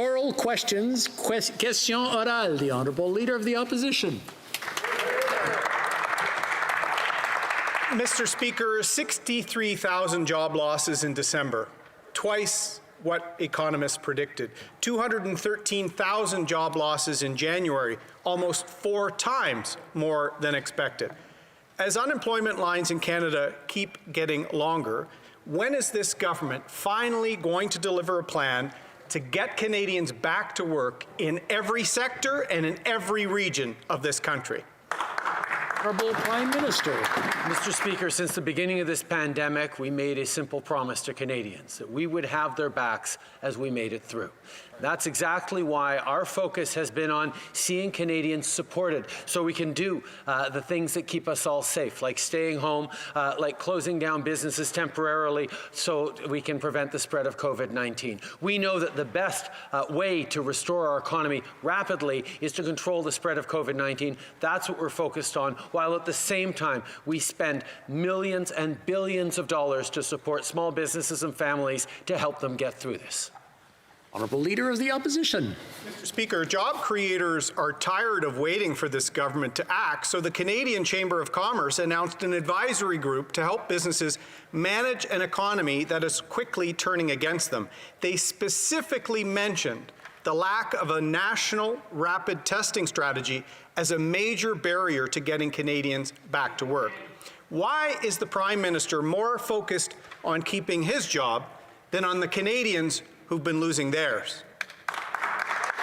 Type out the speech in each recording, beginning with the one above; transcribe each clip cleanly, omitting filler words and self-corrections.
Oral questions. Question orale. The Honourable Leader of the Opposition. Mr. Speaker, 63,000 job losses in December, twice what economists predicted. 213,000 job losses in January, almost 4 times more than expected. As unemployment lines in Canada keep getting longer, when is this government finally going to deliver a plan to get Canadians back to work in every sector and in every region of this country? Honourable Prime Minister. Mr. Speaker, since the beginning of this pandemic, we made a simple promise to Canadians that we would have their backs as we made it through. That's exactly why our focus has been on seeing Canadians supported so we can do the things that keep us all safe, like staying home, like closing down businesses temporarily so we can prevent the spread of COVID-19. We know that the best way to restore our economy rapidly is to control the spread of COVID-19. That's what we're focused on, while at the same time we spend millions and billions of dollars to support small businesses and families to help them get through this. Honourable Leader of the Opposition. Mr. Speaker, job creators are tired of waiting for this government to act, so the Canadian Chamber of Commerce announced an advisory group to help businesses manage an economy that is quickly turning against them. They specifically mentioned the lack of a national rapid testing strategy as a major barrier to getting Canadians back to work. Why is the Prime Minister more focused on keeping his job than on the Canadians who've been losing theirs?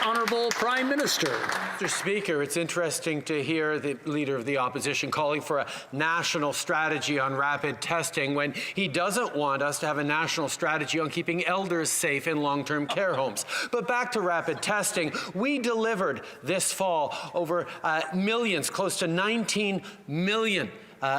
Honourable Prime Minister. Mr. Speaker, it's interesting to hear the Leader of the Opposition calling for a national strategy on rapid testing when he doesn't want us to have a national strategy on keeping elders safe in long-term care homes. But back to rapid testing, we delivered this fall over millions, close to 19 million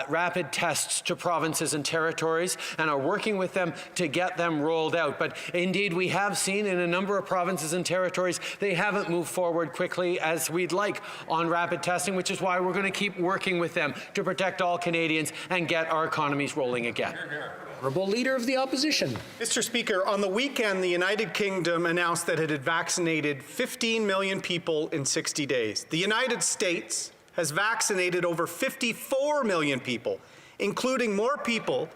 rapid tests to provinces and territories and are working with them to get them rolled out. But indeed, we have seen in a number of provinces and territories, they haven't moved forward quickly as we'd like on rapid testing, which is why we're going to keep working with them to protect all Canadians and get our economies rolling again. Honourable Leader of the Opposition. Mr. Speaker, on the weekend, the United Kingdom announced that it had vaccinated 15 million people in 60 days. The United States has vaccinated over 54 million people, including more people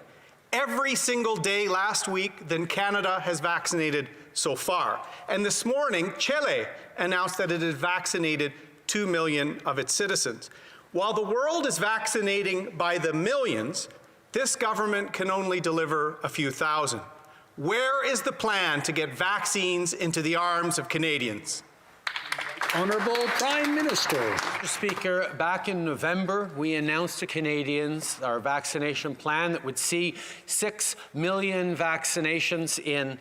every single day last week than Canada has vaccinated so far. And this morning, Chile announced that it had vaccinated 2 million of its citizens. While the world is vaccinating by the millions, this government can only deliver a few thousand. Where is the plan to get vaccines into the arms of Canadians? Honourable Prime Minister. Mr. Speaker, back in November, we announced to Canadians our vaccination plan that would see 6 million vaccinations in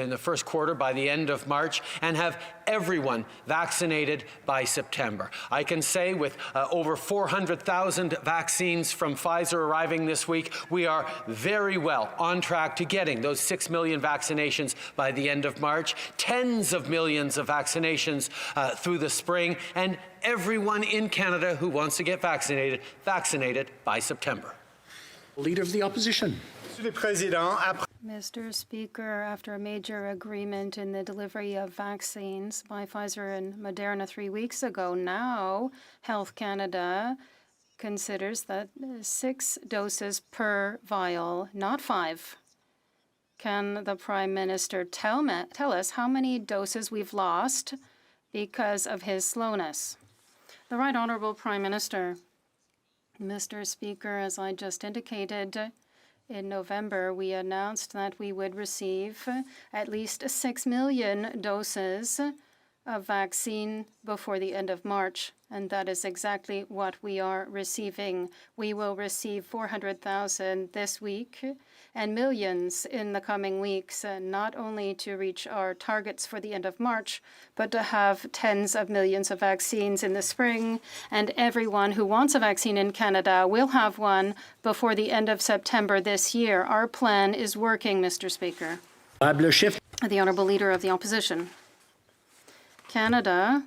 the first quarter by the end of March and have everyone vaccinated by September. I can say with over 400,000 vaccines from Pfizer arriving this week, we are very well on track to getting those 6 million vaccinations by the end of March, tens of millions of vaccinations through the spring, and everyone in Canada who wants to get vaccinated by September. Leader of the Opposition. Mr. Speaker, after a major agreement in the delivery of vaccines by Pfizer and Moderna 3 weeks ago, now Health Canada considers that 6 doses per vial, not 5. Can the Prime Minister tell us how many doses we've lost because of his slowness? The Right Honourable Prime Minister. Mr. Speaker, as I just indicated, in November, we announced that we would receive at least 6 million doses of vaccine before the end of March, and that is exactly what we are receiving. We will receive 400,000 this week and millions in the coming weeks, not only to reach our targets for the end of March, but to have tens of millions of vaccines in the spring. And everyone who wants a vaccine in Canada will have one before the end of September this year. Our plan is working, Mr. Speaker. The Honourable Leader of the Opposition. Canada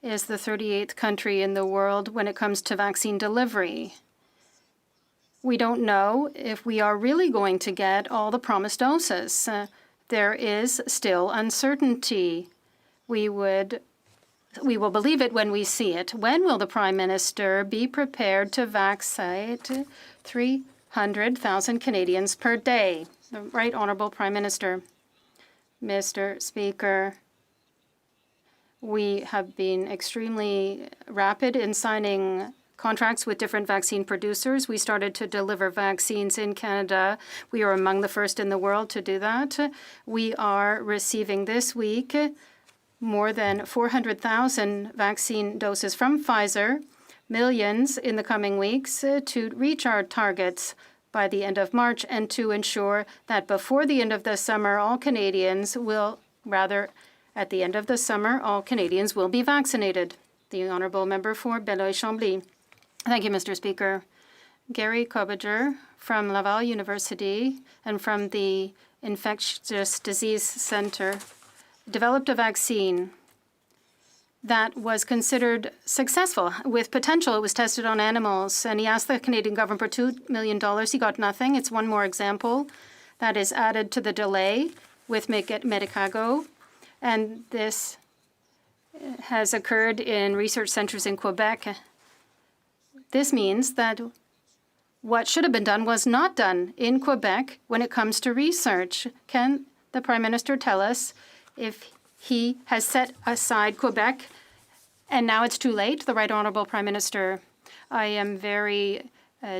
is the 38th country in the world when it comes to vaccine delivery. We don't know if we are really going to get all the promised doses. there is still uncertainty. We will believe it when we see it. When will the Prime Minister be prepared to vaccinate 300,000 Canadians per day? The Right Honourable Prime Minister. Mr. Speaker, we have been extremely rapid in signing contracts with different vaccine producers. We started to deliver vaccines in Canada. We are among the first in the world to do that. We are receiving this week more than 400,000 vaccine doses from Pfizer, millions in the coming weeks to reach our targets by the end of March and to ensure that before the end of the summer, all Canadians will, rather, at the end of the summer, all Canadians will be vaccinated. The Honourable Member for Beloit-Chambly. Thank you, Mr. Speaker. Gary Cobager from Laval University and from the Infectious Disease Center developed a vaccine that was considered successful with potential. It was tested on animals, and he asked the Canadian government for $2 million. He got nothing. It's one more example that is added to the delay with Medicago, and this has occurred in research centers in Quebec. This means that what should have been done was not done in Quebec when it comes to research. Can the Prime Minister tell us if he has set aside Quebec and now it's too late? The Right Honourable Prime Minister. I am very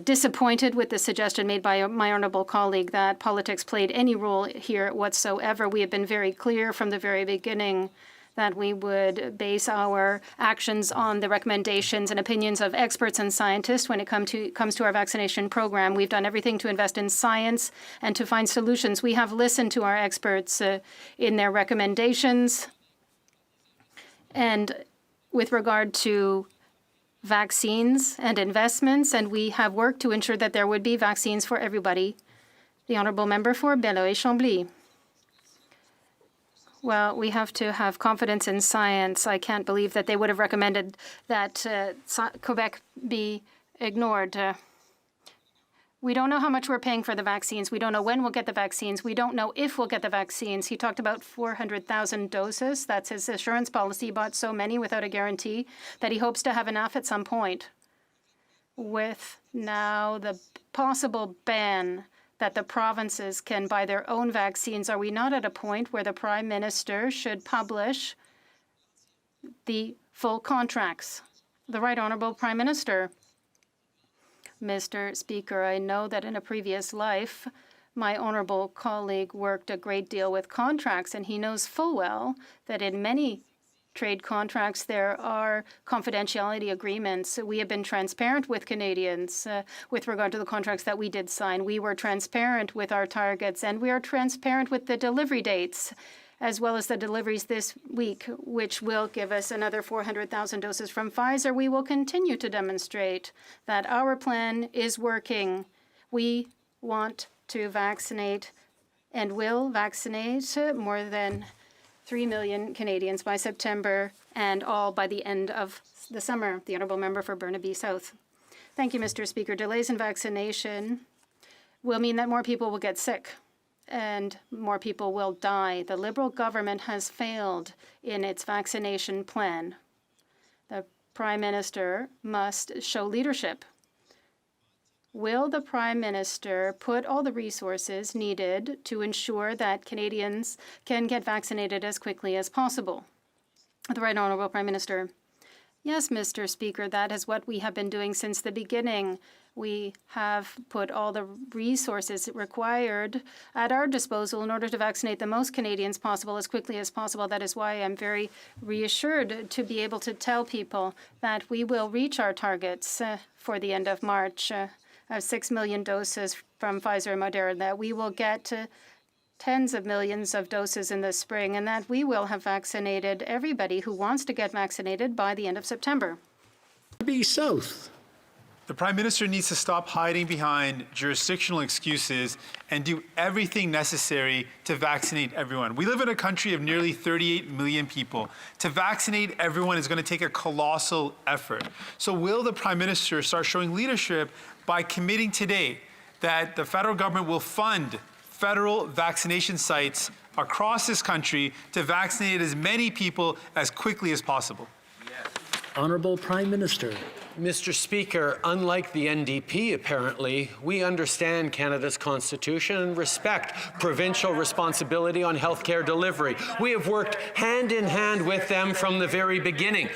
disappointed with the suggestion made by my honourable colleague that politics played any role here whatsoever. We have been very clear from the very beginning that we would base our actions on the recommendations and opinions of experts and scientists when it comes to our vaccination program. We've done everything to invest in science and to find solutions. We have listened to our experts in their recommendations. And with regard to vaccines and investments, and we have worked to ensure that there would be vaccines for everybody. The Honourable Member for Beloit-Chambly. Well, we have to have confidence in science. I can't believe that they would have recommended that Quebec be ignored. We don't know how much we're paying for the vaccines. We don't know when we'll get the vaccines. We don't know if we'll get the vaccines. He talked about 400,000 doses. That's his assurance policy. He bought so many without a guarantee that he hopes to have enough at some point. With now the possible ban that the provinces can buy their own vaccines, are we not at a point where the Prime Minister should publish the full contracts? The Right Honourable Prime Minister. Mr. Speaker, I know that in a previous life, my honourable colleague worked a great deal with contracts, and he knows full well that in many trade contracts, there are confidentiality agreements. We have been transparent with Canadians with regard to the contracts that we did sign. We were transparent with our targets, and we are transparent with the delivery dates, as well as the deliveries this week, which will give us another 400,000 doses from Pfizer. We will continue to demonstrate that our plan is working. We want to vaccinate and will vaccinate more than 3 million Canadians by September, and all by the end of the summer. The Honourable Member for Burnaby South. Thank you, Mr. Speaker. Delays in vaccination will mean that more people will get sick and more people will die. The Liberal government has failed in its vaccination plan. The Prime Minister must show leadership. Will the Prime Minister put all the resources needed to ensure that Canadians can get vaccinated as quickly as possible? The Right Honourable Prime Minister. Yes, Mr. Speaker, that is what we have been doing since the beginning. We have put all the resources required at our disposal in order to vaccinate the most Canadians possible as quickly as possible. That is why I'm very reassured to be able to tell people that we will reach our targets for the end of March. Of 6 million doses from Pfizer and Moderna, that we will get tens of millions of doses in the spring, and that we will have vaccinated everybody who wants to get vaccinated by the end of September. Be South. The Prime Minister needs to stop hiding behind jurisdictional excuses and do everything necessary to vaccinate everyone. We live in a country of nearly 38 million people. To vaccinate everyone is going to take a colossal effort. So will the Prime Minister start showing leadership by committing today that the federal government will fund federal vaccination sites across this country to vaccinate as many people as quickly as possible. Honourable Prime Minister. Mr. Speaker, unlike the NDP, apparently, we understand Canada's Constitution and respect provincial responsibility on healthcare delivery. We have worked hand in hand with them from the very beginning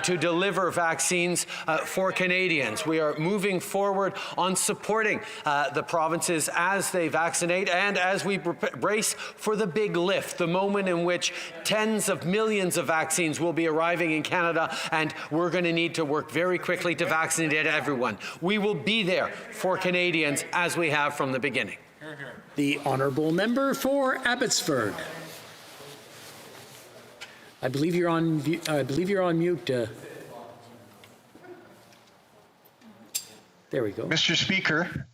to deliver vaccines for Canadians. We are moving forward on supporting the provinces as they vaccinate and as we brace for the big lift, the moment in which tens of millions of vaccines will be arriving in Canada, and we're going to need to work very quickly to vaccinate everyone. We will be there for Canadians as we have from the beginning. The Honourable Member for Abbotsford. I believe you're on mute. There we go. Mr. Speaker,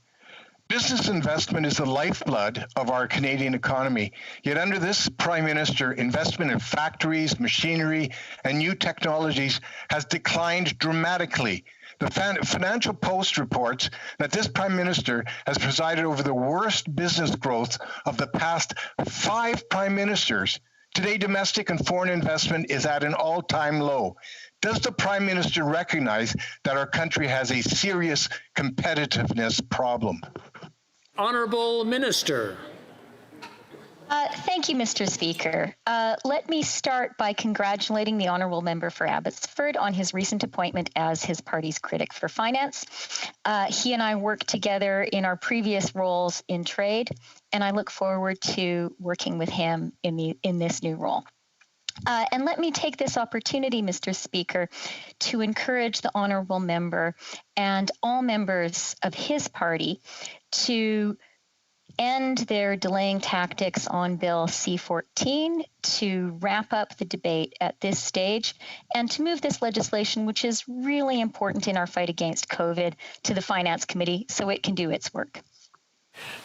business investment is the lifeblood of our Canadian economy. Yet under this Prime Minister, investment in factories, machinery, and new technologies has declined dramatically. The Financial Post reports that this Prime Minister has presided over the worst business growth of the past 5 Prime Ministers. Today, domestic and foreign investment is at an all-time low. Does the Prime Minister recognize that our country has a serious competitiveness problem? Honourable Minister. Thank you, Mr. Speaker. Let me start by congratulating the Honourable Member for Abbotsford on his recent appointment as his party's critic for finance. He and I worked together in our previous roles in trade, and I look forward to working with him in this new role. And let me take this opportunity, Mr. Speaker, to encourage the Honourable Member and all members of his party to end their delaying tactics on Bill C-14, to wrap up the debate at this stage, and to move this legislation, which is really important in our fight against COVID, to the Finance Committee so it can do its work.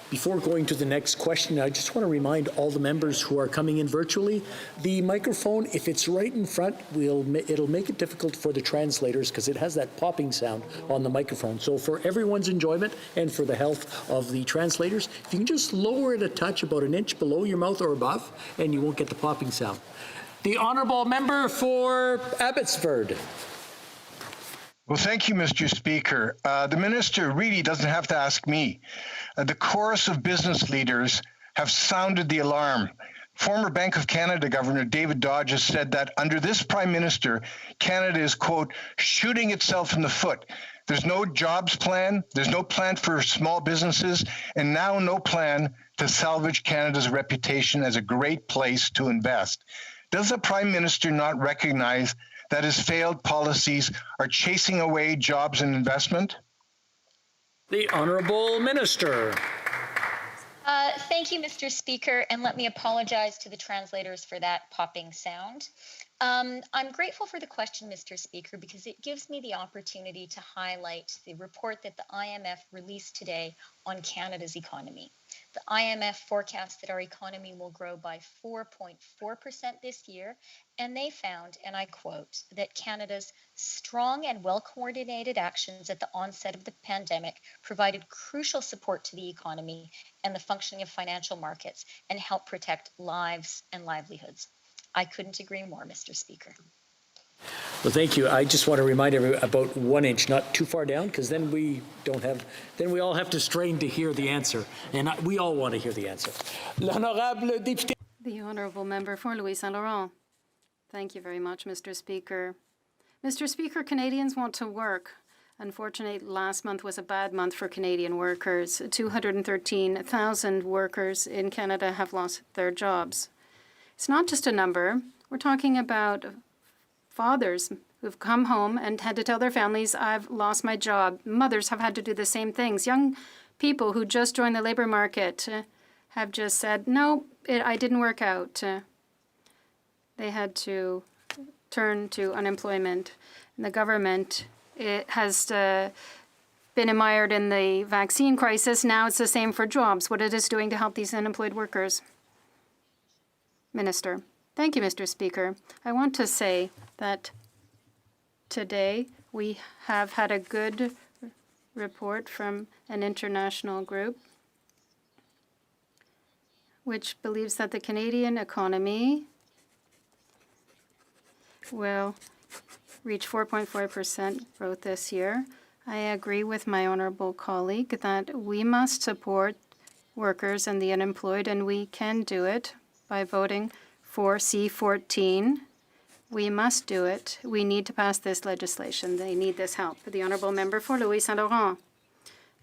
Before going to the next question, I just want to remind all the members who are coming in virtually, the microphone, if it's right in front, it'll make it difficult for the translators because it has that popping sound on the microphone. So for everyone's enjoyment and for the health of the translators, if you can just lower it a touch, about an inch below your mouth or above, and you won't get the popping sound. The Honourable Member for Abbotsford. Well, thank you, Mr. Speaker. The Minister really doesn't have to ask me. The chorus of business leaders have sounded the alarm. Former Bank of Canada Governor David Dodge has said that under this Prime Minister, Canada is, quote, shooting itself in the foot. There's no jobs plan, there's no plan for small businesses, and now no plan to salvage Canada's reputation as a great place to invest. Does the Prime Minister not recognize that his failed policies are chasing away jobs and investment? The Honourable Minister. Thank you, Mr. Speaker, and let me apologize to the translators for that popping sound. I'm grateful for the question, Mr. Speaker, because it gives me the opportunity to highlight the report that the IMF released today on Canada's economy. The IMF forecasts that our economy will grow by 4.4% this year, and they found, and I quote, that Canada's strong and well-coordinated actions at the onset of the pandemic provided crucial support to the economy and the functioning of financial markets and helped protect lives and livelihoods. I couldn't agree more, Mr. Speaker. Well, thank you. I just want to remind everyone about 1 inch, not too far down, because then we all have to strain to hear the answer, and we all want to hear the answer. L'honorable député. The Honourable Member for Louis Saint Laurent. Thank you very much, Mr. Speaker. Mr. Speaker, Canadians want to work. Unfortunately, last month was a bad month for Canadian workers. 213,000 workers in Canada have lost their jobs. It's not just a number. We're talking about fathers who've come home and had to tell their families, I've lost my job. Mothers have had to do the same things. Young people who just joined the labor market have just said, no, I didn't work out. They had to turn to unemployment. And the government has been mired in the vaccine crisis. Now it's the same for jobs. What it is doing to help these unemployed workers. Minister. Thank you, Mr. Speaker. I want to say that today we have had a good report from an international group. which believes that the Canadian economy will reach 4.4% growth this year. I agree with my honourable colleague that we must support workers and the unemployed, and we can do it by voting for C14. We must do it. We need to pass this legislation. They need this help. The honourable member for Louis Saint Laurent.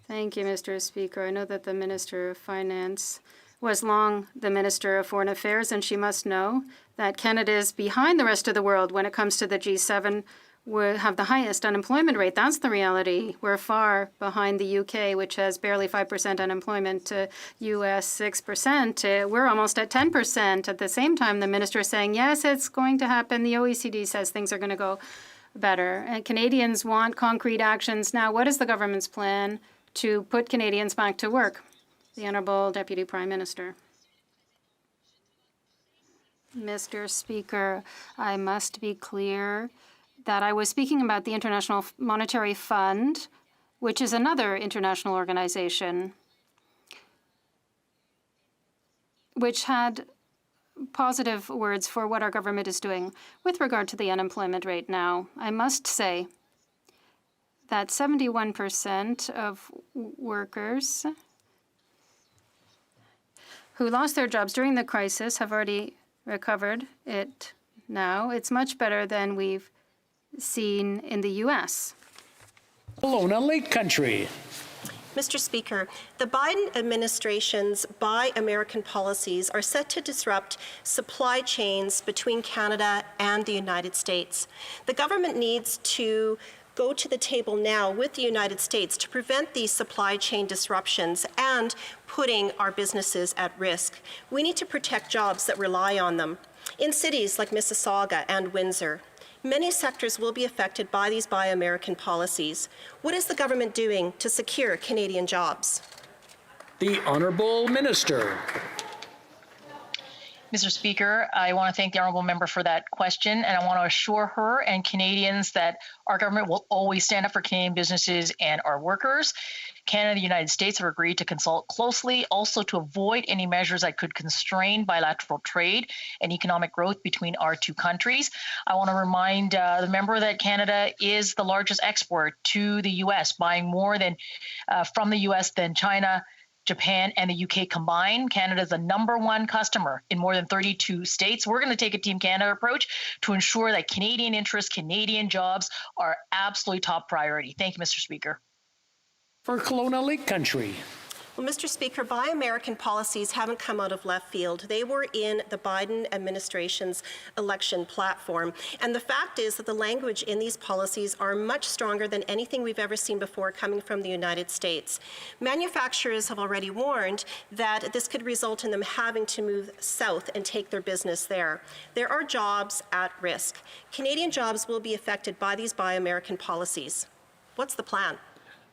Thank you, Mr. Speaker. I know that the Minister of Finance was long the Minister of Foreign Affairs, and she must know that Canada is behind the rest of the world when it comes to the G7. We have the highest unemployment rate. That's the reality. We're far behind the UK, which has barely 5% unemployment, US 6%. We're almost at 10%. At the same time, the minister is saying, yes, it's going to happen. The OECD says things are going to go better. And Canadians want concrete actions. Now, what is the government's plan to put Canadians back to work? The Honourable Deputy Prime Minister. Mr. Speaker, I must be clear that I was speaking about the International Monetary Fund, which is another international organization, which had positive words for what our government is doing. With regard to the unemployment rate now, I must say that 71% of workers who lost their jobs during the crisis have already recovered it now. It's much better than we've seen in the U.S. Kelowna Lake Country. Mr. Speaker, the Biden administration's Buy American policies are set to disrupt supply chains between Canada and the United States. The government needs to go to the table now with the United States to prevent these supply chain disruptions and putting our businesses at risk. We need to protect jobs that rely on them. In cities like Mississauga and Windsor, many sectors will be affected by these Buy American policies. What is the government doing to secure Canadian jobs? The Honourable Minister. Mr. Speaker, I want to thank the honourable member for that question, and I want to assure her and Canadians that our government will always stand up for Canadian businesses and our workers. Canada and the United States have agreed to consult closely, also to avoid any measures that could constrain bilateral trade and economic growth between our two countries. I want to remind the member that Canada is the largest export to the U.S., buying more than from the U.S. than China, Japan, and the UK combined. Canada is the #1 customer in more than 32 states. We're going to take a Team Canada approach to ensure that Canadian interests, Canadian jobs are absolutely top priority. Thank you, Mr. Speaker. For Kelowna Lake Country. Well, Mr. Speaker, Buy American policies haven't come out of left field. They were in the Biden administration's election platform. And the fact is that the language in these policies are much stronger than anything we've ever seen before coming from the United States. Manufacturers have already warned that this could result in them having to move south and take their business there. There are jobs at risk. Canadian jobs will be affected by these Buy American policies. What's the plan?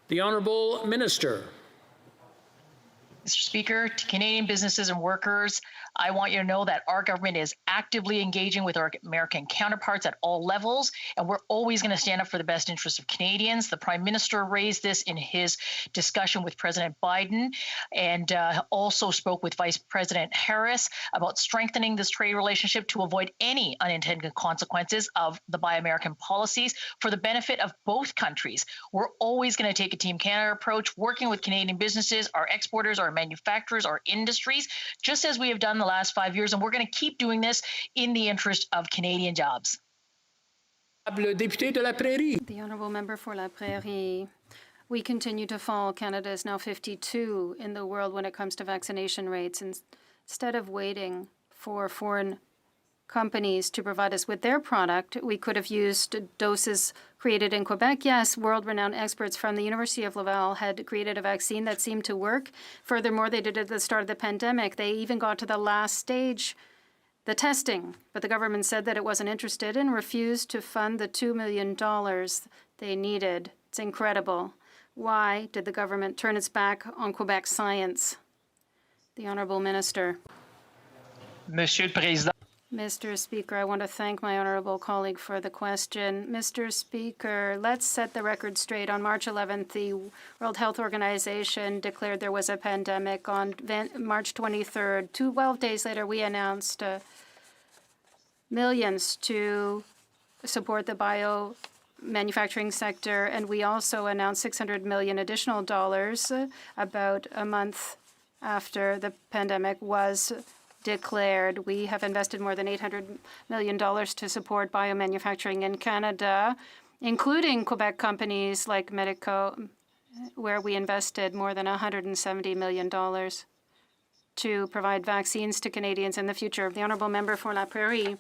The Honourable Minister. Mr. Speaker, to Canadian businesses and workers, I want you to know that our government is actively engaging with our American counterparts at all levels, and we're always going to stand up for the best interests of Canadians. The Prime Minister raised this in his discussion with President Biden, and also spoke with Vice President Harris about strengthening this trade relationship to avoid any unintended consequences of the Buy American policies for the benefit of both countries. We're always going to take a Team Canada approach, working with Canadian businesses, our exporters, our manufacturers, our industries, just as we have done the last 5 years, and we're going to keep doing this in the interest of Canadian jobs. Le député de la Prairie. The Honourable Member for La Prairie. We continue to fall. Canada is now 52 in the world when it comes to vaccination rates. Instead of waiting for foreign companies to provide us with their product, we could have used doses created in Quebec. Yes, world-renowned experts from the University of Laval had created a vaccine that seemed to work. Furthermore, they did it at the start of the pandemic. They even got to the last stage, the testing, but the government said that it wasn't interested and refused to fund the $2 million they needed. It's incredible. Why did the government turn its back on Quebec science? The Honourable Minister. Monsieur le Président. Mr. Speaker, I want to thank my honourable colleague for the question. Mr. Speaker, let's set the record straight. On March 11th, the World Health Organization declared there was a pandemic. On March 23rd, 12 days later, we announced millions to support the biomanufacturing sector, and we also announced $600 million additional dollars about a month after the pandemic was declared. We have invested more than $800 million to support biomanufacturing in Canada, including Quebec companies like Medico, where we invested more than $170 million to provide vaccines to Canadians in the future. The honourable member for La Prairie,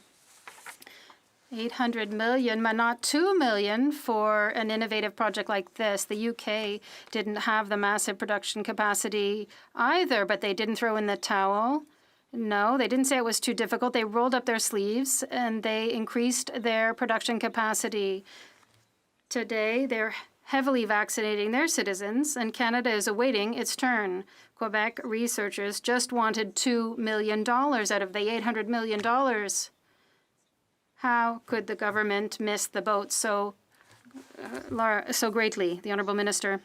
$800 million, but not $2 million for an innovative project like this. The UK didn't have the massive production capacity either, but they didn't throw in the towel. No, they didn't say it was too difficult. They rolled up their sleeves and they increased their production capacity. Today, they're heavily vaccinating their citizens, and Canada is awaiting its turn. Quebec researchers just wanted $2 million out of the $800 million. How could the government miss the boat so greatly? The Honourable Minister.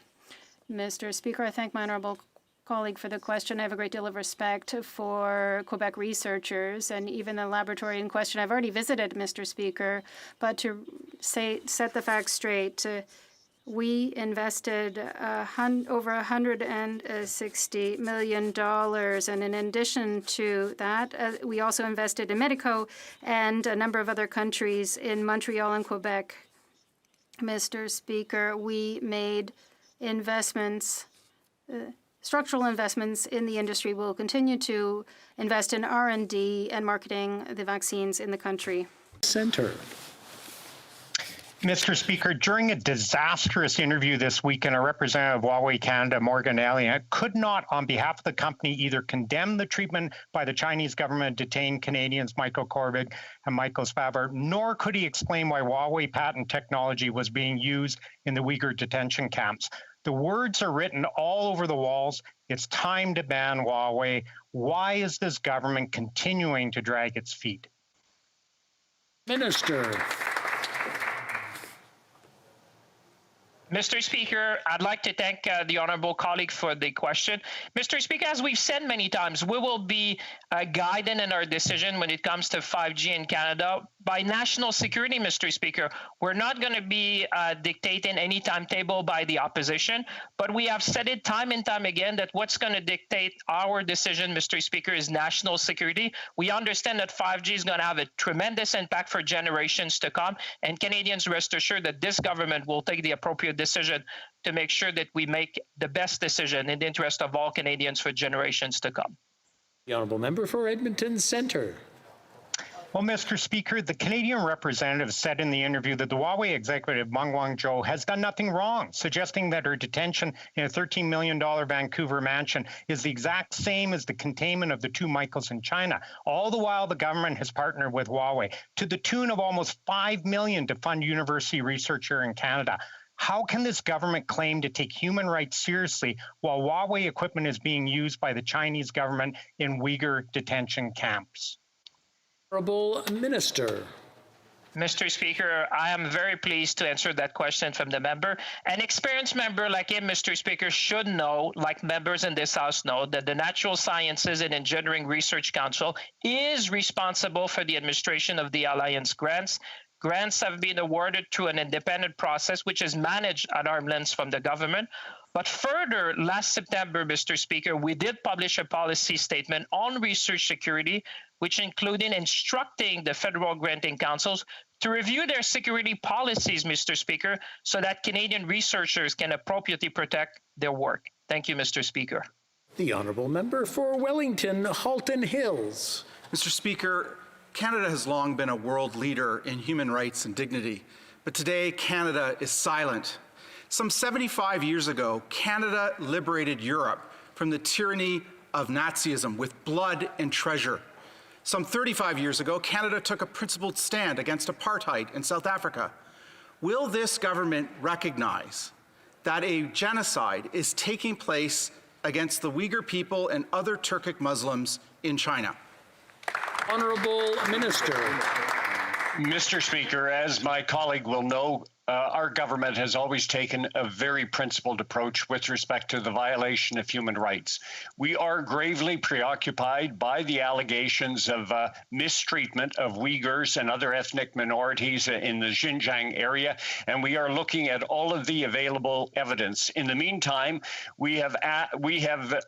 Mr. Speaker, I thank my honourable colleague for the question. I have a great deal of respect for Quebec researchers and even the laboratory in question. I've already visited, Mr. Speaker, but to set the facts straight, we invested over $160 million. And in addition to that, we also invested in Medico and a number of other countries in Montreal and Quebec. Mr. Speaker, we made investments, structural investments in the industry. We'll continue to invest in R&D and marketing the vaccines in the country. Centre. Mr. Speaker, during a disastrous interview this weekend, a representative of Huawei Canada, Morgan Elliott, could not, on behalf of the company, either condemn the treatment by the Chinese government of detained Canadians Michael Korvig and Michael Spavor, nor could he explain why Huawei patent technology was being used in the Uyghur detention camps. The words are written all over the walls. It's time to ban Huawei. Why is this government continuing to drag its feet? Minister. Mr. Speaker, I'd like to thank the honourable colleague for the question. Mr. Speaker, as we've said many times, we will be guided in our decision when it comes to 5G in Canada by national security, Mr. Speaker. We're not going to be dictating any timetable by the opposition, but we have said it time and time again that what's going to dictate our decision, Mr. Speaker, is national security. We understand that 5G is going to have a tremendous impact for generations to come, and Canadians rest assured that this government will take the appropriate decision to make sure that we make the best decision in the interest of all Canadians for generations to come. The honourable member for Edmonton Centre. Well, Mr. Speaker, the Canadian representative said in the interview that the Huawei executive, Meng Wanzhou, has done nothing wrong, suggesting that her detention in a $13 million Vancouver mansion is the exact same as the containment of the two Michaels in China. All the while, the government has partnered with Huawei to the tune of almost $5 million to fund university research here in Canada. How can this government claim to take human rights seriously while Huawei equipment is being used by the Chinese government in Uyghur detention camps? Honourable Minister. Mr. Speaker, I am very pleased to answer that question from the member. An experienced member like him, Mr. Speaker, should know, like members in this House know, that the Natural Sciences and Engineering Research Council is responsible for the administration of the Alliance grants. Grants have been awarded through an independent process, which is managed at arm's length from the government. But further, last September, Mr. Speaker, we did publish a policy statement on research security, which included instructing the federal granting councils to review their security policies, Mr. Speaker, so that Canadian researchers can appropriately protect their work. Thank you, Mr. Speaker. The honourable member for Wellington, Halton Hills. Mr. Speaker, Canada has long been a world leader in human rights and dignity, but today Canada is silent. Some 75 years ago, Canada liberated Europe from the tyranny of Nazism with blood and treasure. Some 35 years ago, Canada took a principled stand against apartheid in South Africa. Will this government recognize that a genocide is taking place against the Uyghur people and other Turkic Muslims in China? Honourable Minister. Mr. Speaker, as my colleague will know, our government has always taken a very principled approach with respect to the violation of human rights. We are gravely preoccupied by the allegations of mistreatment of Uyghurs and other ethnic minorities in the Xinjiang area, and we are looking at all of the available evidence. In the meantime, we have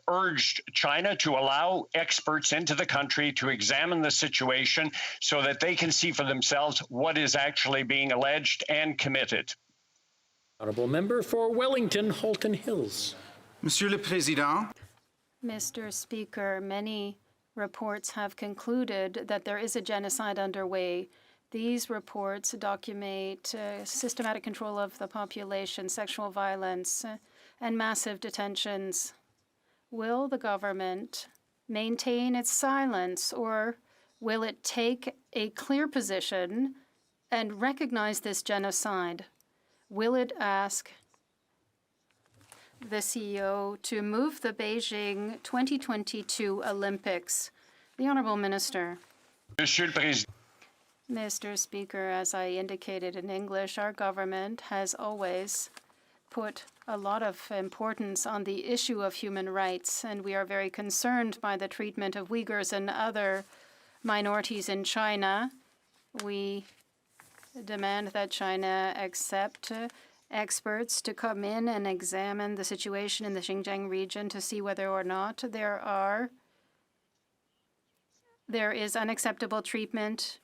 urged China to allow experts into the country to examine the situation so that they can see for themselves what is actually being alleged and committed. Honourable Member for Wellington, Halton Hills. Monsieur le Président. Mr. Speaker, many reports have concluded that there is a genocide underway. These reports document systematic control of the population, sexual violence, and massive detentions. Will the government maintain its silence, or will it take a clear position and recognize this genocide? Will it ask the CEO to move the Beijing 2022 Olympics? The Honourable Minister. Mr. Speaker, as I indicated in English, our government has always put a lot of importance on the issue of human rights, and we are very concerned by the treatment of Uyghurs and other minorities in China. We demand that China accept experts to come in and examine the situation in the Xinjiang region to see whether or not there is unacceptable treatment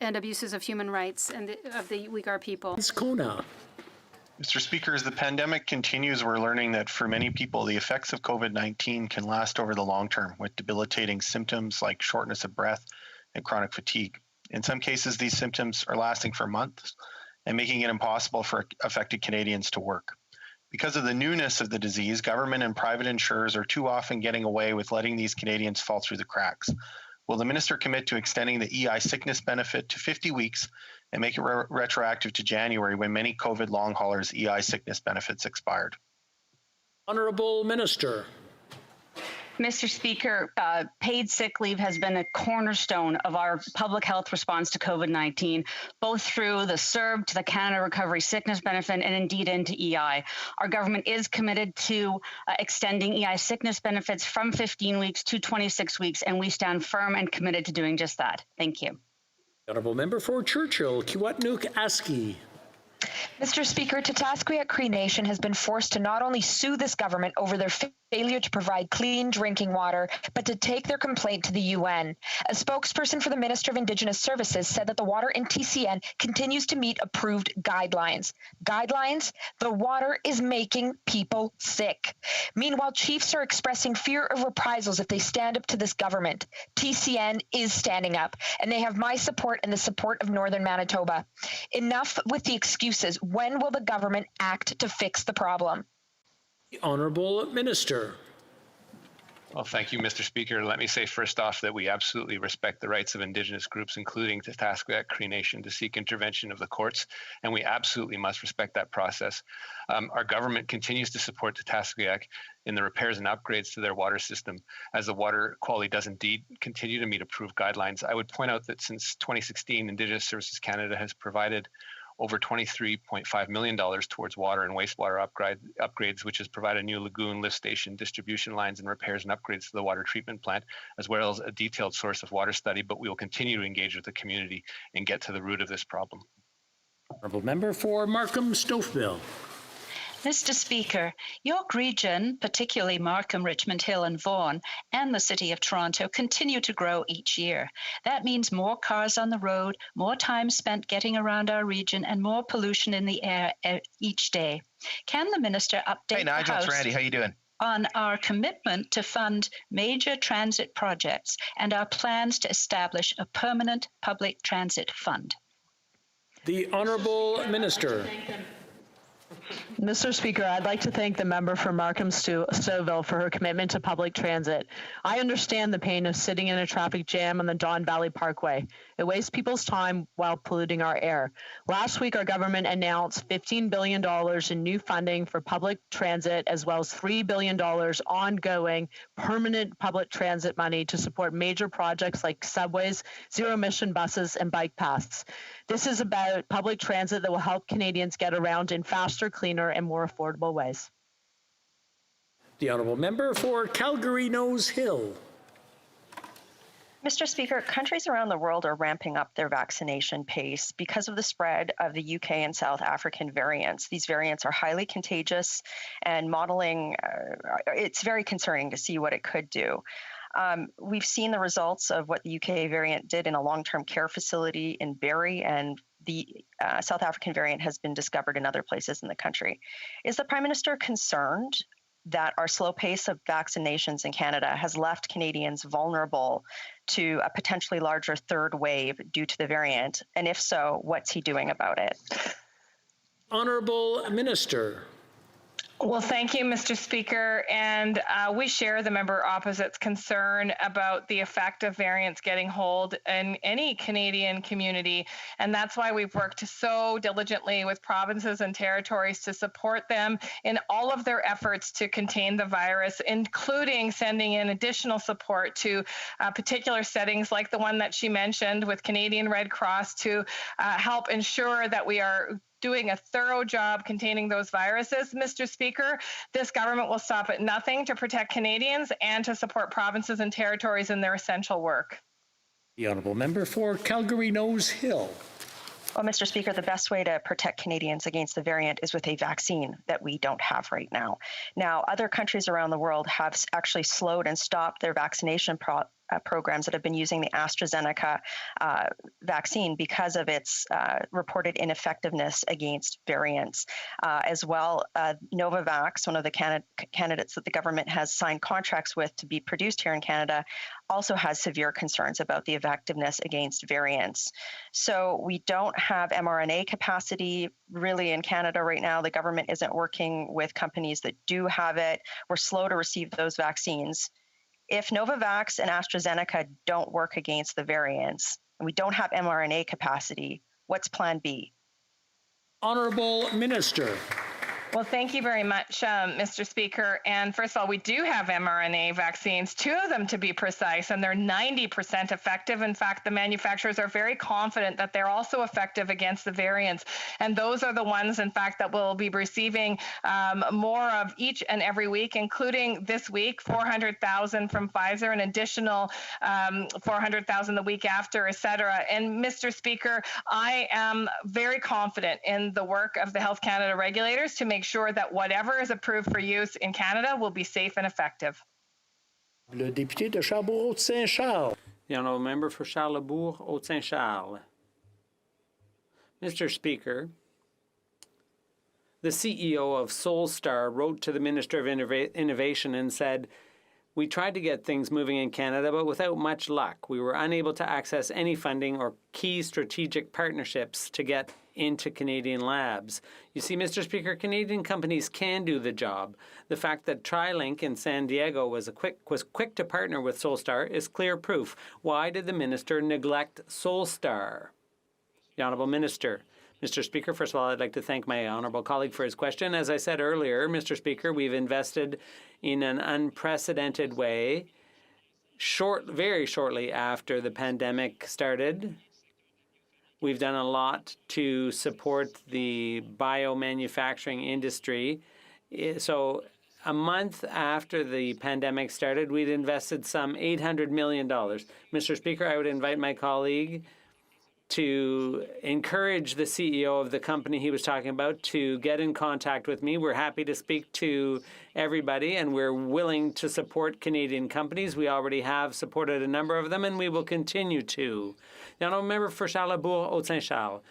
and abuses of human rights and of the Uyghur people. Mr. Speaker, as the pandemic continues, we're learning that for many people, the effects of COVID-19 can last over the long term with debilitating symptoms like shortness of breath and chronic fatigue. In some cases, these symptoms are lasting for months and making it impossible for affected Canadians to work. Because of the newness of the disease, government and private insurers are too often getting away with letting these Canadians fall through the cracks. Will the minister commit to extending the EI sickness benefit to 50 weeks and make it retroactive to January when many COVID long haulers' EI sickness benefits expired? Honourable Minister. Mr. Speaker, paid sick leave has been a cornerstone of our public health response to COVID-19, both through the CERB to the Canada Recovery Sickness Benefit and indeed into EI. Our government is committed to extending EI sickness benefits from 15 weeks to 26 weeks, and we stand firm and committed to doing just that. Thank you. Honourable Member for Churchill, Kiwatnook-Askey. Mr. Speaker, Tataskwiak Cree Nation has been forced to not only sue this government over their failure to provide clean drinking water, but to take their complaint to the UN. A spokesperson for the Minister of Indigenous Services said that the water in TCN continues to meet approved guidelines. Guidelines? The water is making people sick. Meanwhile, chiefs are expressing fear of reprisals if they stand up to this government. TCN is standing up, and they have my support and the support of Northern Manitoba. Enough with the excuses. When will the government act to fix the problem? The Honourable Minister. Well, thank you, Mr. Speaker. Let me say first off that we absolutely respect the rights of Indigenous groups, including the Tataskwiak Cree Nation, to seek intervention of the courts, and we absolutely must respect that process. Our government continues to support the Tataskwiak in the repairs and upgrades to their water system, as the water quality does indeed continue to meet approved guidelines. I would point out that since 2016, Indigenous Services Canada has provided over $23.5 million towards water and wastewater upgrades, which has provided a new lagoon, lift station, distribution lines, and repairs and upgrades to the water treatment plant, as well as a detailed source of water study. But we will continue to engage with the community and get to the root of this problem. Honourable Member for Markham-Stouffville. Mr. Speaker, York Region, particularly Markham, Richmond Hill and Vaughan, and the City of Toronto continue to grow each year. That means more cars on the road, more time spent getting around our region, and more pollution in the air each day. Can the Minister update Hey, Nigel, the House it's Randy. How you doing? on our commitment to fund major transit projects and our plans to establish a permanent public transit fund? The Honourable Minister. Mr. Speaker, I'd like to thank the member for Markham Stouffville for her commitment to public transit. I understand the pain of sitting in a traffic jam on the Don Valley Parkway. It wastes people's time while polluting our air. Last week, our government announced $15 billion in new funding for public transit, as well as $3 billion ongoing permanent public transit money to support major projects like subways, zero-emission buses, and bike paths. This is about public transit that will help Canadians get around in faster, cleaner, and more affordable ways. The honourable member for Calgary Nose Hill. Mr. Speaker, countries around the world are ramping up their vaccination pace because of the spread of the UK and South African variants. These variants are highly contagious, and modeling, it's very concerning to see what it could do. We've seen the results of what the UK variant did in a long-term care facility in Barrie, and the South African variant has been discovered in other places in the country. Is the Prime Minister concerned that our slow pace of vaccinations in Canada has left Canadians vulnerable to a potentially larger third wave due to the variant? And if so, what's he doing about it? Honourable Minister. Well, thank you, Mr. Speaker. And we share the member opposite's concern about the effect of variants getting hold in any Canadian community. And that's why we've worked so diligently with provinces and territories to support them in all of their efforts to contain the virus, including sending in additional support to particular settings like the one that she mentioned with Canadian Red Cross to help ensure that we are doing a thorough job containing those viruses. Mr. Speaker, this government will stop at nothing to protect Canadians and to support provinces and territories in their essential work. The honourable member for Calgary Nose Hill. Well, Mr. Speaker, the best way to protect Canadians against the variant is with a vaccine that we don't have right now. Now, other countries around the world have actually slowed and stopped their vaccination programs that have been using the AstraZeneca vaccine because of its reported ineffectiveness against variants. As well, Novavax, one of the candidates that the government has signed contracts with to be produced here in Canada, also has severe concerns about the effectiveness against variants. So we don't have mRNA capacity really in Canada right now. The government isn't working with companies that do have it. We're slow to receive those vaccines. If Novavax and AstraZeneca don't work against the variants, and we don't have mRNA capacity, what's Plan B? Honourable Minister. Well, thank you very much, Mr. Speaker. And first of all, we do have mRNA vaccines, 2 of them to be precise, and they're 90% effective. In fact, the manufacturers are very confident that they're also effective against the variants. And those are the ones, in fact, that will be receiving more of each and every week, including this week, 400,000 from Pfizer, an additional 400,000 the week after, et cetera. And Mr. Speaker, I am very confident in the work of the Health Canada regulators to make sure that whatever is approved for use in Canada will be safe and effective. Le député de Charlebourg-Haute-Saint-Charles. The honourable member for Charlebourg-Haute-Saint-Charles. Mr. Speaker, the CEO of Solstar wrote to the Minister of Innovation and said, "We tried to get things moving in Canada, but without much luck. We were unable to access any funding or key strategic partnerships to get into Canadian labs." You see, Mr. Speaker, Canadian companies can do the job. The fact that TriLink in San Diego was quick to partner with Solstar is clear proof. Why did the minister neglect Solstar? The Honourable Minister. Mr. Speaker, first of all, I'd like to thank my honourable colleague for his question. As I said earlier, Mr. Speaker, we've invested in an unprecedented way very shortly after the pandemic started. We've done a lot to support the biomanufacturing industry. So a month after the pandemic started, we'd invested some $800 million. Mr. Speaker, I would invite my colleague to encourage the CEO of the company he was talking about to get in contact with me. We're happy to speak to everybody, and we're willing to support Canadian companies. We already have supported a number of them, and we will continue to. Now, member for Charlebourg-Haute-Saint-Charles.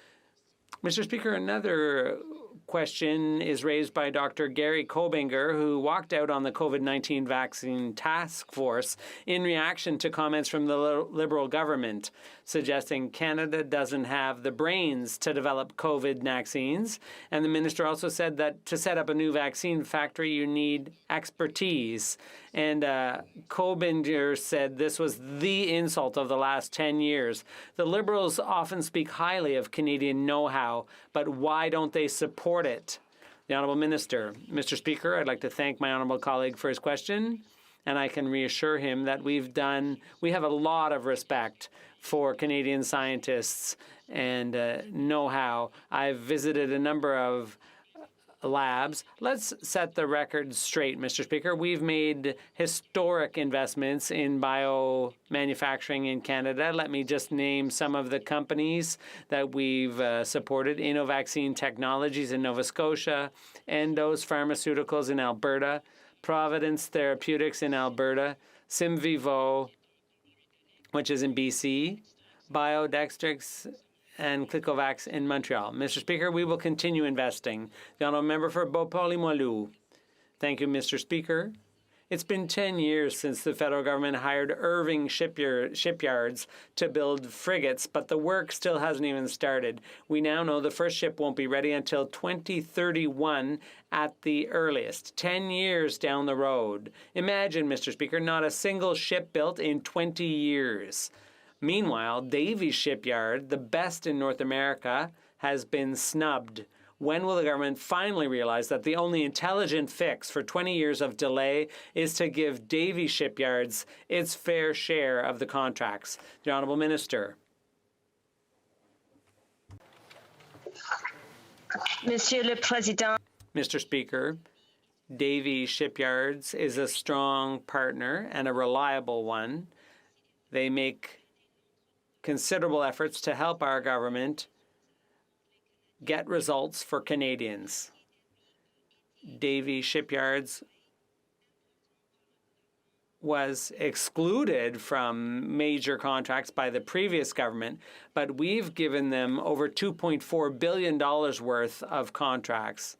Mr. Speaker, another question is raised by Dr. Gary Kobinger, who walked out on the COVID-19 vaccine task force in reaction to comments from the Liberal government, suggesting Canada doesn't have the brains to develop COVID vaccines. And the minister also said that to set up a new vaccine factory, you need expertise. And Kobinger said this was the insult of the last 10 years. The Liberals often speak highly of Canadian know-how, but why don't they support it? The Honourable Minister. Mr. Speaker, I'd like to thank my honourable colleague for his question, and I can reassure him that we have a lot of respect for Canadian scientists and know-how. I've visited a number of labs. Let's set the record straight, Mr. Speaker. We've made historic investments in biomanufacturing in Canada. Let me just name some of the companies that we've supported. Innovaccine Technologies in Nova Scotia, Endos Pharmaceuticals in Alberta, Providence Therapeutics in Alberta, Simvivo, which is in BC, Biodextrix, and Clicovax in Montreal. Mr. Speaker, we will continue investing. The honourable member for Beauport-Limoilou. Thank you, Mr. Speaker. It's been 10 years since the federal government hired Irving Shipyards to build frigates, but the work still hasn't even started. We now know the first ship won't be ready until 2031 at the earliest, 10 years down the road. Imagine, Mr. Speaker, not a single ship built in 20 years. Meanwhile, Davie Shipyard, the best in North America, has been snubbed. When will the government finally realize that the only intelligent fix for 20 years of delay is to give Davie Shipyards its fair share of the contracts? The Honourable Minister. Monsieur le Président. Mr. Speaker, Davie Shipyards is a strong partner and a reliable one. They make considerable efforts to help our government get results for Canadians. Davie Shipyards was excluded from major contracts by the previous government, but we've given them over $2.4 billion worth of contracts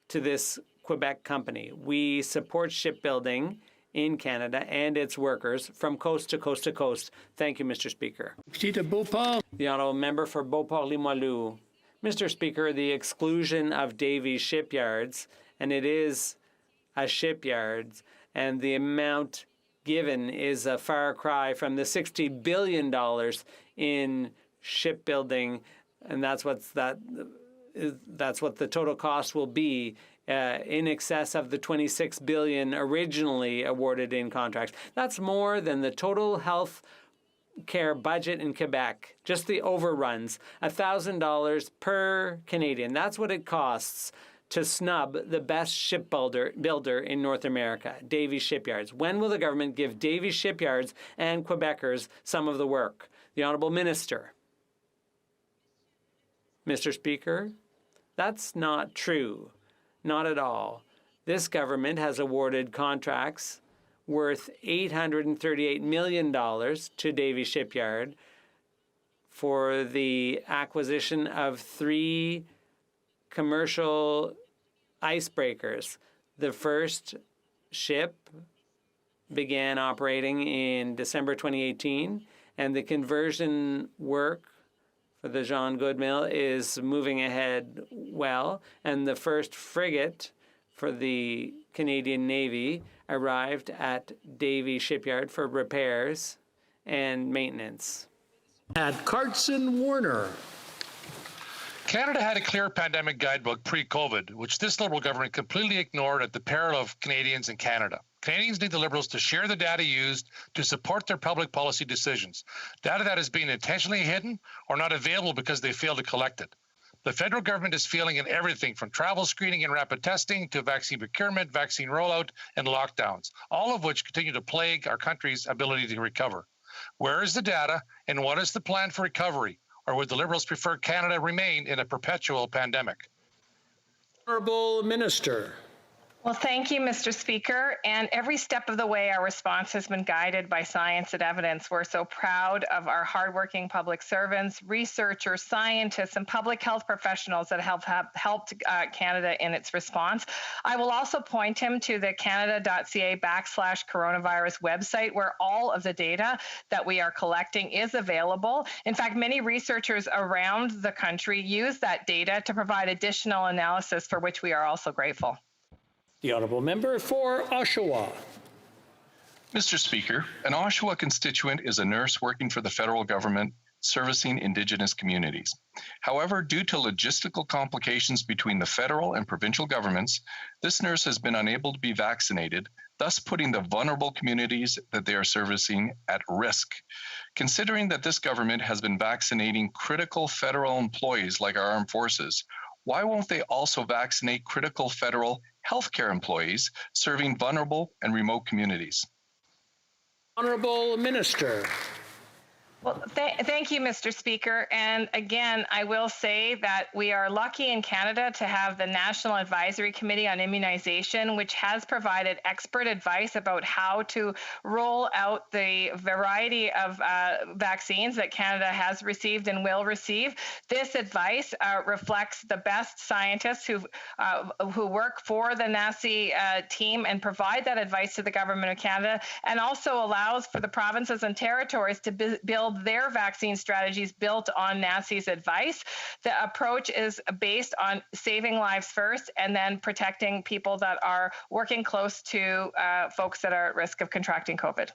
to this Quebec company. We support shipbuilding in Canada and its workers from coast to coast to coast. Thank you, Mr. Speaker. The honourable member for Beauport-Limoilou. Mr. Speaker, the exclusion of Davie Shipyards, and it is a shipyard, and the amount given is a far cry from the $60 billion in shipbuilding, and that's what the total cost will be. In excess of the $26 billion originally awarded in contracts. That's more than the total health care budget in Quebec, just the overruns, $1,000 per Canadian. That's what it costs to snub the best shipbuilder in North America, Davie Shipyards. When will the government give Davie Shipyards and Quebecers some of the work? The Honourable Minister. Mr. Speaker, that's not true. Not at all. This government has awarded contracts worth $838 million to Davie Shipyard for the acquisition of 3 commercial icebreakers. The first ship began operating in December 2018, and the conversion work for the Jean Goodmill is moving ahead well, and the first frigate for the Canadian Navy arrived at Davie Shipyard for repairs and maintenance. At Carson Warner. Canada had a clear pandemic guidebook pre-COVID, which this Liberal government completely ignored at the peril of Canadians and Canada. Canadians need the Liberals to share the data used to support their public policy decisions, data that is being intentionally hidden or not available because they failed to collect it. The federal government is failing in everything from travel screening and rapid testing to vaccine procurement, vaccine rollout, and lockdowns, all of which continue to plague our country's ability to recover. Where is the data, and what is the plan for recovery? Or would the Liberals prefer Canada remain in a perpetual pandemic? Honourable Minister. Well, thank you, Mr. Speaker. And every step of the way, our response has been guided by science and evidence. We're so proud of our hardworking public servants, researchers, scientists, and public health professionals that have helped Canada in its response. I will also point him to the canada.ca/coronavirus website, where all of the data that we are collecting is available. In fact, many researchers around the country use that data to provide additional analysis, for which we are also grateful. The honourable member for Oshawa. Mr. Speaker, an Oshawa constituent is a nurse working for the federal government servicing Indigenous communities. However, due to logistical complications between the federal and provincial governments, this nurse has been unable to be vaccinated, thus putting the vulnerable communities that they are servicing at risk. Considering that this government has been vaccinating critical federal employees like our armed forces, why won't they also vaccinate critical federal healthcare employees serving vulnerable and remote communities? Honourable Minister. Well, thank you, Mr. Speaker. And again, I will say that we are lucky in Canada to have the National Advisory Committee on Immunization, which has provided expert advice about how to roll out the variety of vaccines that Canada has received and will receive. This advice reflects the best scientists who work for the NACI team and provide that advice to the Government of Canada, and also allows for the provinces and territories to build their vaccine strategies built on NACI's advice. The approach is based on saving lives first and then protecting people that are working close to folks that are at risk of contracting COVID.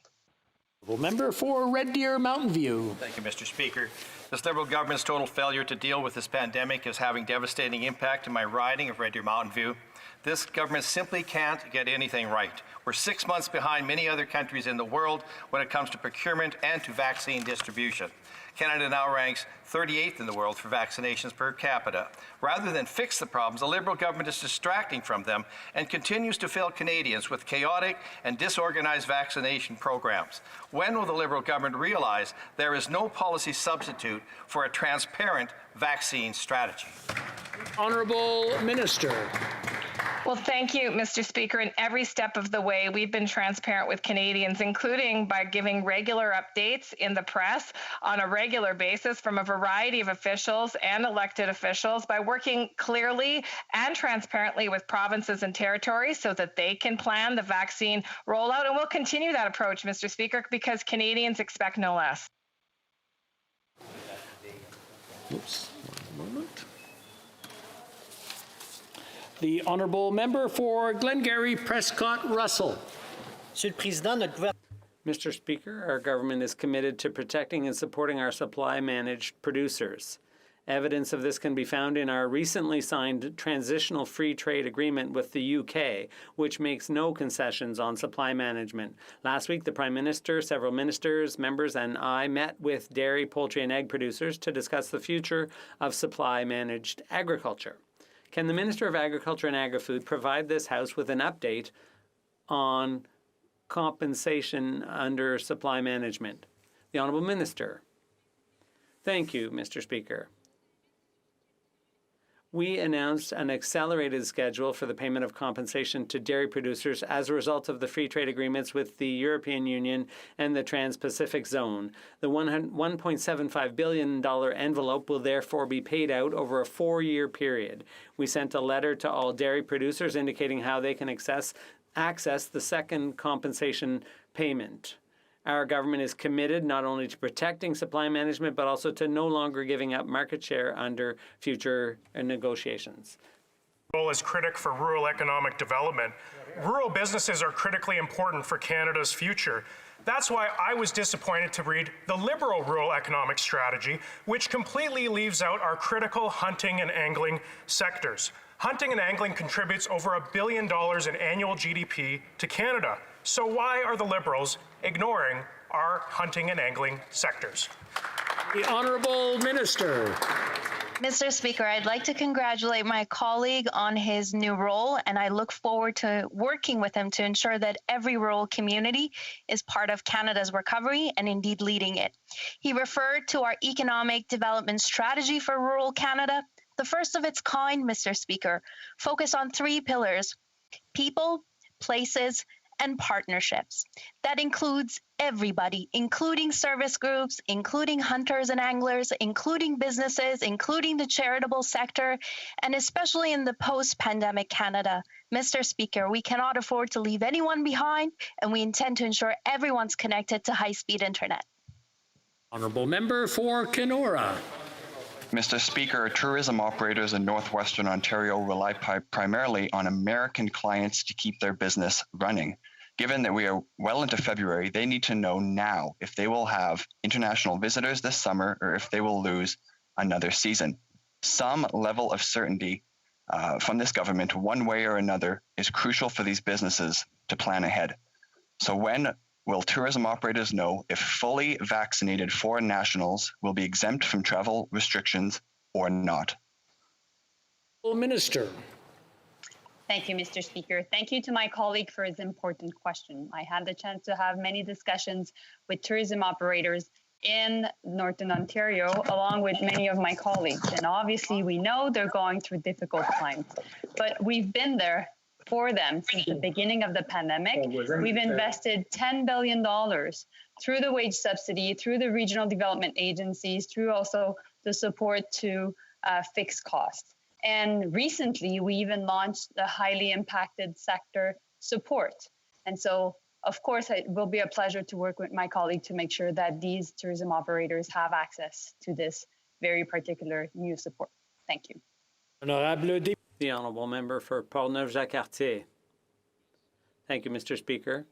Member for Red Deer Mountain View. Thank you, Mr. Speaker. This Liberal government's total failure to deal with this pandemic is having devastating impact in my riding of Red Deer Mountain View. This government simply can't get anything right. We're 6 months behind many other countries in the world when it comes to procurement and to vaccine distribution. Canada now ranks 38th in the world for vaccinations per capita. Rather than fix the problems, the Liberal government is distracting from them and continues to fail Canadians with chaotic and disorganized vaccination programs. When will the Liberal government realize there is no policy substitute for a transparent vaccine strategy? Honourable Minister. Well, thank you, Mr. Speaker. In every step of the way, we've been transparent with Canadians, including by giving regular updates in the press on a regular basis from a variety of officials and elected officials, by working clearly and transparently with provinces and territories so that they can plan the vaccine rollout. And we'll continue that approach, Mr. Speaker, because Canadians expect no less. Oops, one moment. The honourable member for Glengarry Prescott Russell. Mr. Speaker, our government is committed to protecting and supporting our supply-managed producers. Evidence of this can be found in our recently signed transitional free trade agreement with the UK, which makes no concessions on supply management. Last week, the Prime Minister, several ministers, members, and I met with dairy, poultry, and egg producers to discuss the future of supply-managed agriculture. Can the Minister of Agriculture and Agri-Food provide this House with an update on compensation under supply management? The Honourable Minister. Thank you, Mr. Speaker. We announced an accelerated schedule for the payment of compensation to dairy producers as a result of the free trade agreements with the European Union and the Trans-Pacific Zone. The $1.75 billion envelope will therefore be paid out over a 4-year period. We sent a letter to all dairy producers indicating how they can access the second compensation payment. Our government is committed not only to protecting supply management, but also to no longer giving up market share under future negotiations. Role as critic for rural economic development. Rural businesses are critically important for Canada's future. That's why I was disappointed to read the Liberal Rural Economic Strategy, which completely leaves out our critical hunting and angling sectors. Hunting and angling contributes over $1 billion in annual GDP to Canada. So why are the Liberals ignoring our hunting and angling sectors? The Honourable Minister. Mr. Speaker, I'd like to congratulate my colleague on his new role, and I look forward to working with him to ensure that every rural community is part of Canada's recovery and indeed leading it. He referred to our economic development strategy for rural Canada, the first of its kind, Mr. Speaker, focused on 3 pillars: people, places, and partnerships. That includes everybody, including service groups, including hunters and anglers, including businesses, including the charitable sector, and especially in the post-pandemic Canada. Mr. Speaker, we cannot afford to leave anyone behind, and we intend to ensure everyone's connected to high-speed internet. Honourable Member for Kenora. Mr. Speaker, tourism operators in northwestern Ontario rely primarily on American clients to keep their business running. Given that we are well into February, they need to know now if they will have international visitors this summer or if they will lose another season. Some level of certainty from this government, one way or another, is crucial for these businesses to plan ahead. So when will tourism operators know if fully vaccinated foreign nationals will be exempt from travel restrictions or not? Minister. Thank you, Mr. Speaker. Thank you to my colleague for his important question. I had the chance to have many discussions with tourism operators in Northern Ontario, along with many of my colleagues. And obviously, we know they're going through difficult times, but we've been there for them since the beginning of the pandemic. We've invested $10 billion through the wage subsidy, through the regional development agencies, through also the support to fixed costs. And recently, we even launched the highly impacted sector support. And so, of course, it will be a pleasure to work with my colleague to make sure that these tourism operators have access to this very particular new support. Thank you. The Honourable Member for Portneuf-Jacques-Cartier. Thank you, Mr. Speaker.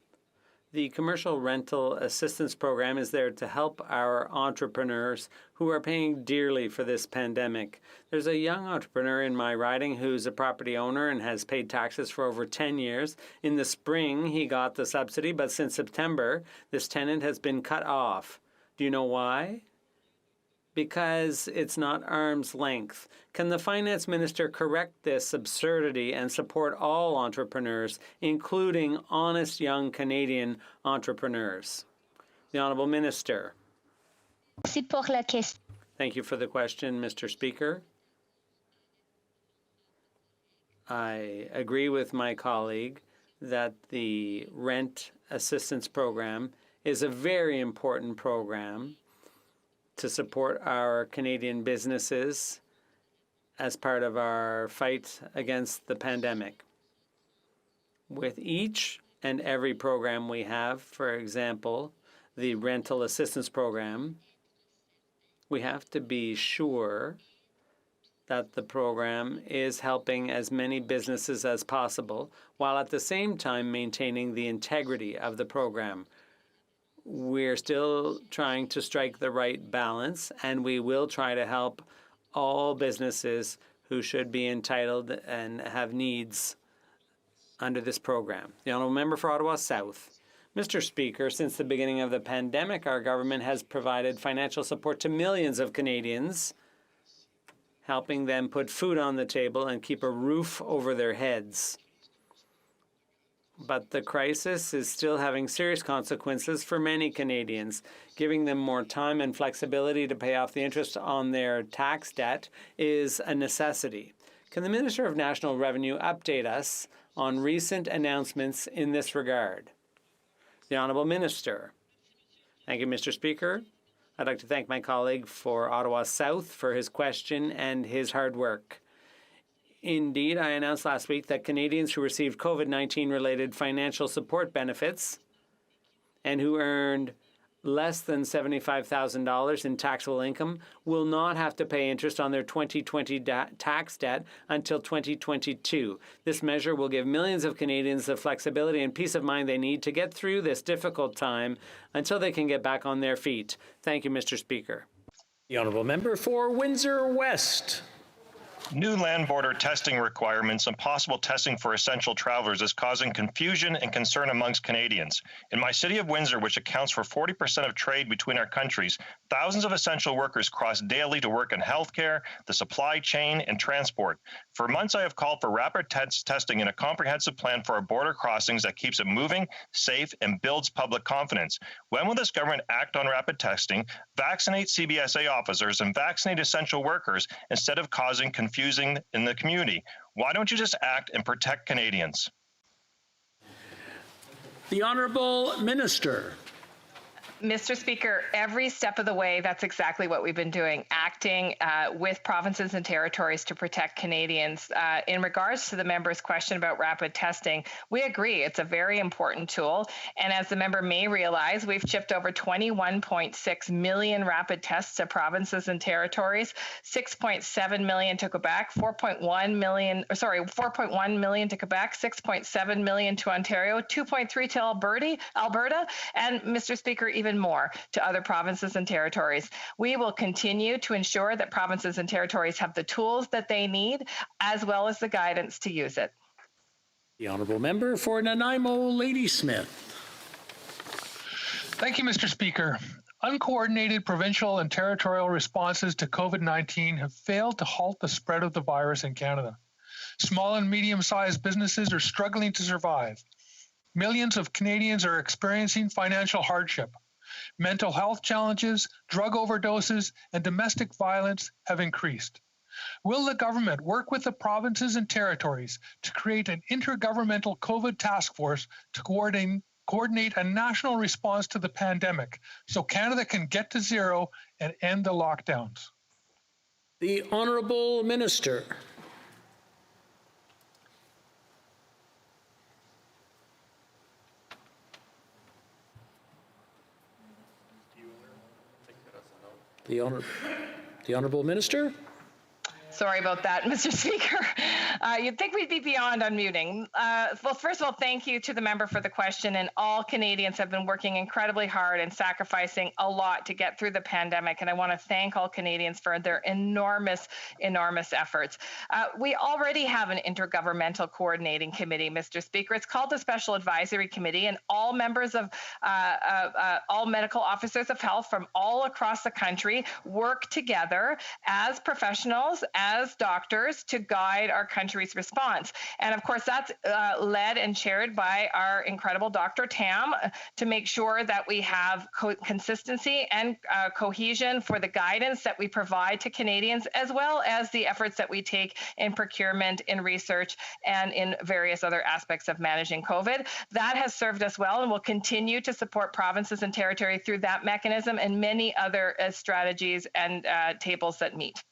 The Commercial Rental Assistance Program is there to help our entrepreneurs who are paying dearly for this pandemic. There's a young entrepreneur in my riding who's a property owner and has paid taxes for over 10 years. In the spring, he got the subsidy, but since September, this tenant has been cut off. Do you know why? Because it's not arm's length. Can the Finance Minister correct this absurdity and support all entrepreneurs, including honest young Canadian entrepreneurs? The Honourable Minister. Thank you for the question, Mr. Speaker. I agree with my colleague that the Rent Assistance Program is a very important program to support our Canadian businesses as part of our fight against the pandemic. With each and every program we have, for example, the Rental Assistance Program, we have to be sure that the program is helping as many businesses as possible, while at the same time maintaining the integrity of the program. We're still trying to strike the right balance, and we will try to help all businesses who should be entitled and have needs under this program. The Honourable Member for Ottawa South. Mr. Speaker, since the beginning of the pandemic, our government has provided financial support to millions of Canadians, helping them put food on the table and keep a roof over their heads. But the crisis is still having serious consequences for many Canadians. Giving them more time and flexibility to pay off the interest on their tax debt is a necessity. Can the Minister of National Revenue update us on recent announcements in this regard? The Honourable Minister. Thank you, Mr. Speaker. I'd like to thank my colleague for Ottawa South for his question and his hard work. Indeed, I announced last week that Canadians who received COVID-19 related financial support benefits and who earned less than $75,000 in taxable income will not have to pay interest on their 2020 tax debt until 2022. This measure will give millions of Canadians the flexibility and peace of mind they need to get through this difficult time until they can get back on their feet. Thank you, Mr. Speaker. The Honourable Member for Windsor West. New land border testing requirements and possible testing for essential travelers is causing confusion and concern amongst Canadians. In my city of Windsor, which accounts for 40% of trade between our countries, thousands of essential workers cross daily to work in healthcare, the supply chain, and transport. For months, I have called for rapid testing and a comprehensive plan for our border crossings that keeps it moving, safe, and builds public confidence. When will this government act on rapid testing, vaccinate CBSA officers, and vaccinate essential workers instead of causing confusion in the community? Why don't you just act and protect Canadians? The Honourable Minister. Mr. Speaker, every step of the way, that's exactly what we've been doing, acting with provinces and territories to protect Canadians. In regards to the member's question about rapid testing, we agree it's a very important tool. And as the member may realize, we've shipped over 21.6 million rapid tests to provinces and territories, 6.7 million to Quebec, 4.1 million to Quebec, 6.7 million to Ontario, 2.3 to Alberta, and Mr. Speaker, even more to other provinces and territories. We will continue to ensure that provinces and territories have the tools that they need, as well as the guidance to use it. The Honourable Member for Nanaimo, Ladysmith. Thank you, Mr. Speaker. Uncoordinated provincial and territorial responses to COVID-19 have failed to halt the spread of the virus in Canada. Small and medium-sized businesses are struggling to survive. Millions of Canadians are experiencing financial hardship. Mental health challenges, drug overdoses, and domestic violence have increased. Will the government work with the provinces and territories to create an intergovernmental COVID task force to coordinate a national response to the pandemic so Canada can get to zero and end the lockdowns? The Honourable Minister. The Honourable Minister. Sorry about that, Mr. Speaker. You'd think we'd be beyond unmuting. Well, first of all, thank you to the member for the question, and all Canadians have been working incredibly hard and sacrificing a lot to get through the pandemic, and I want to thank all Canadians for their enormous efforts. We already have an intergovernmental coordinating committee, Mr. Speaker. It's called the Special Advisory Committee, and all members of all medical officers of health from all across the country work together as professionals, as doctors, to guide our country's response. And of course, that's led and chaired by our incredible Dr. Tam to make sure that we have consistency and cohesion for the guidance that we provide to Canadians, as well as the efforts that we take in procurement, in research, and in various other aspects of managing COVID. That has served us well and will continue to support provinces and territories through that mechanism and many other strategies and tables that meet.